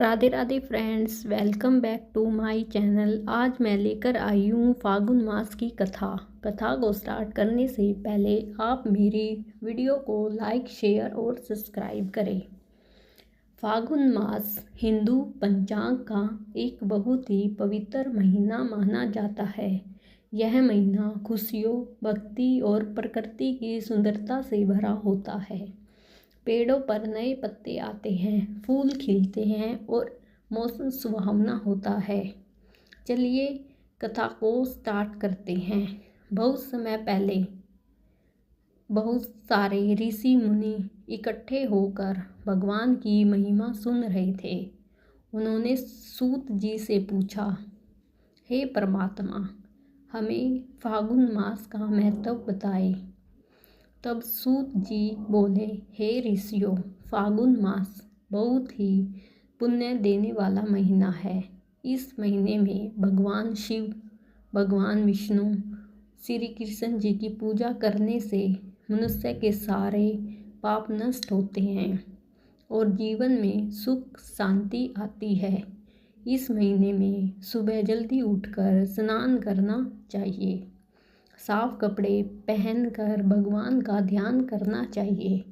Radhe Radhe friends, welcome back to my channel. आज मैं लेकर आई हूँ फागुन मास की कथा को स्टार्ट करने से पहले आप मेरी वीडियो को लाइक, शेयर और सब्सक्राइब करें। फागुन मास हिंदू पंचांग का एक बहुत ही पवित्र महीना माना जाता है। यह महीना खुशियों, भक्ति और प्रकृति की सुंदरता से भरा होता है। पेड़ों पर नए पत्ते आते हैं, फूल खिलते हैं और मौसम सुहावना होता है। चलिए कथा को स्टार्ट करते हैं। बहुत समय पहले बहुत सारे ऋषि मुनि इकट्ठे होकर भगवान की महिमा सुन रहे थे। उन्होंने सूत जी से पूछा, हे परमात्मा, हमें फागुन मास का महत्व बताएं। तब सूत जी बोले, हे ऋषियों, फागुन मास बहुत ही पुण्य देने वाला महीना है। इस महीने में भगवान शिव, भगवान विष्णु, श्री कृष्ण जी की पूजा करने से मनुष्य के सारे पाप नष्ट होते हैं और जीवन में सुख शांति आती है। इस महीने में सुबह जल्दी उठकर स्नान करना चाहिए, साफ कपड़े पहनकर भगवान का ध्यान करना चाहिए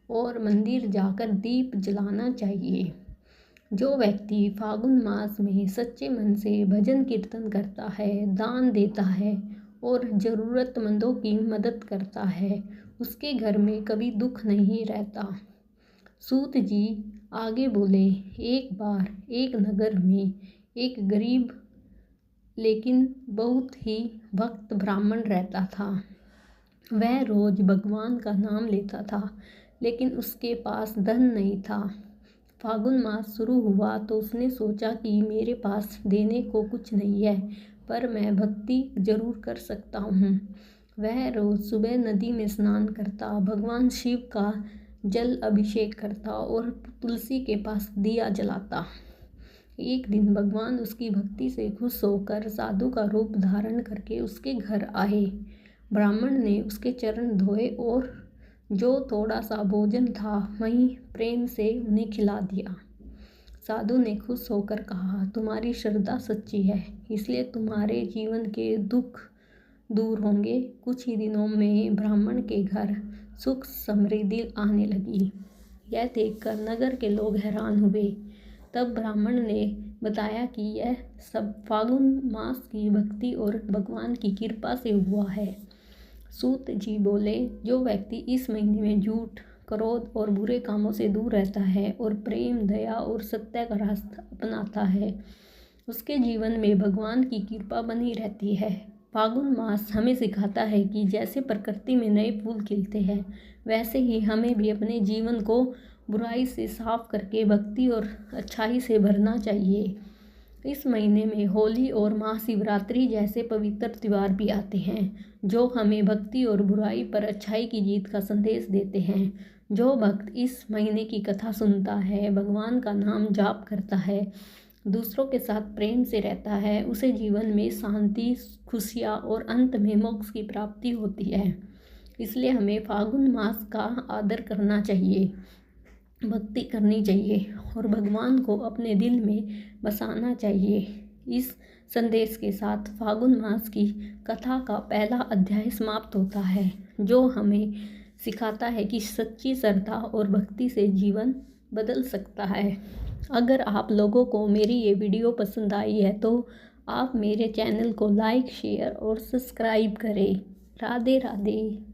और मंदिर जाकर दीप जलाना चाहिए। जो व्यक्ति फागुन मास में सच्चे मन से भजन कीर्तन करता है, दान देता है और ज़रूरतमंदों की मदद करता है, उसके घर में कभी दुख नहीं रहता। सूत जी आगे बोले, एक बार एक नगर में एक गरीब लेकिन बहुत ही भक्त ब्राह्मण रहता था। वह रोज भगवान का नाम लेता था, लेकिन उसके पास धन नहीं था। फागुन मास शुरू हुआ तो उसने सोचा कि मेरे पास देने को कुछ नहीं है, पर मैं भक्ति जरूर कर सकता हूँ। वह रोज सुबह नदी में स्नान करता, भगवान शिव का जल अभिषेक करता और तुलसी के पास दिया जलाता। एक दिन भगवान उसकी भक्ति से खुश होकर साधु का रूप धारण करके उसके घर आए। ब्राह्मण ने उसके चरण धोए और जो थोड़ा सा भोजन था वहीं प्रेम से उन्हें खिला दिया। साधु ने खुश होकर कहा, तुम्हारी श्रद्धा सच्ची है, इसलिए तुम्हारे जीवन के दुख दूर होंगे। कुछ ही दिनों में ब्राह्मण के घर सुख समृद्धि आने लगी। यह देखकर नगर के लोग हैरान हुए। तब ब्राह्मण ने बताया कि यह सब फागुन मास की भक्ति और भगवान की कृपा से हुआ है। सूत जी बोले, जो व्यक्ति इस महीने में झूठ, क्रोध और बुरे कामों से दूर रहता है और प्रेम, दया और सत्य का रास्ता अपनाता है, उसके जीवन में भगवान की कृपा बनी रहती है। फागुन मास हमें सिखाता है कि जैसे प्रकृति में नए फूल खिलते हैं, वैसे ही हमें भी अपने जीवन को बुराई से साफ करके भक्ति और अच्छाई से भरना चाहिए। इस महीने में होली और महाशिवरात्रि जैसे पवित्र त्यौहार भी आते हैं, जो हमें भक्ति और बुराई पर अच्छाई की जीत का संदेश देते हैं। जो भक्त इस महीने की कथा सुनता है, भगवान का नाम जाप करता है, दूसरों के साथ प्रेम से रहता है, उसे जीवन में शांति, खुशियाँ और अंत में मोक्ष की प्राप्ति होती है। इसलिए हमें फागुन मास का आदर करना चाहिए, भक्ति करनी चाहिए और भगवान को अपने दिल में बसाना चाहिए। इस संदेश के साथ फागुन मास की कथा का पहला अध्याय समाप्त होता है, जो हमें सिखाता है कि सच्ची श्रद्धा और भक्ति से जीवन बदल सकता है। अगर आप लोगों को मेरी ये वीडियो पसंद आई है तो आप मेरे चैनल को लाइक, शेयर और सब्सक्राइब करें। राधे राधे।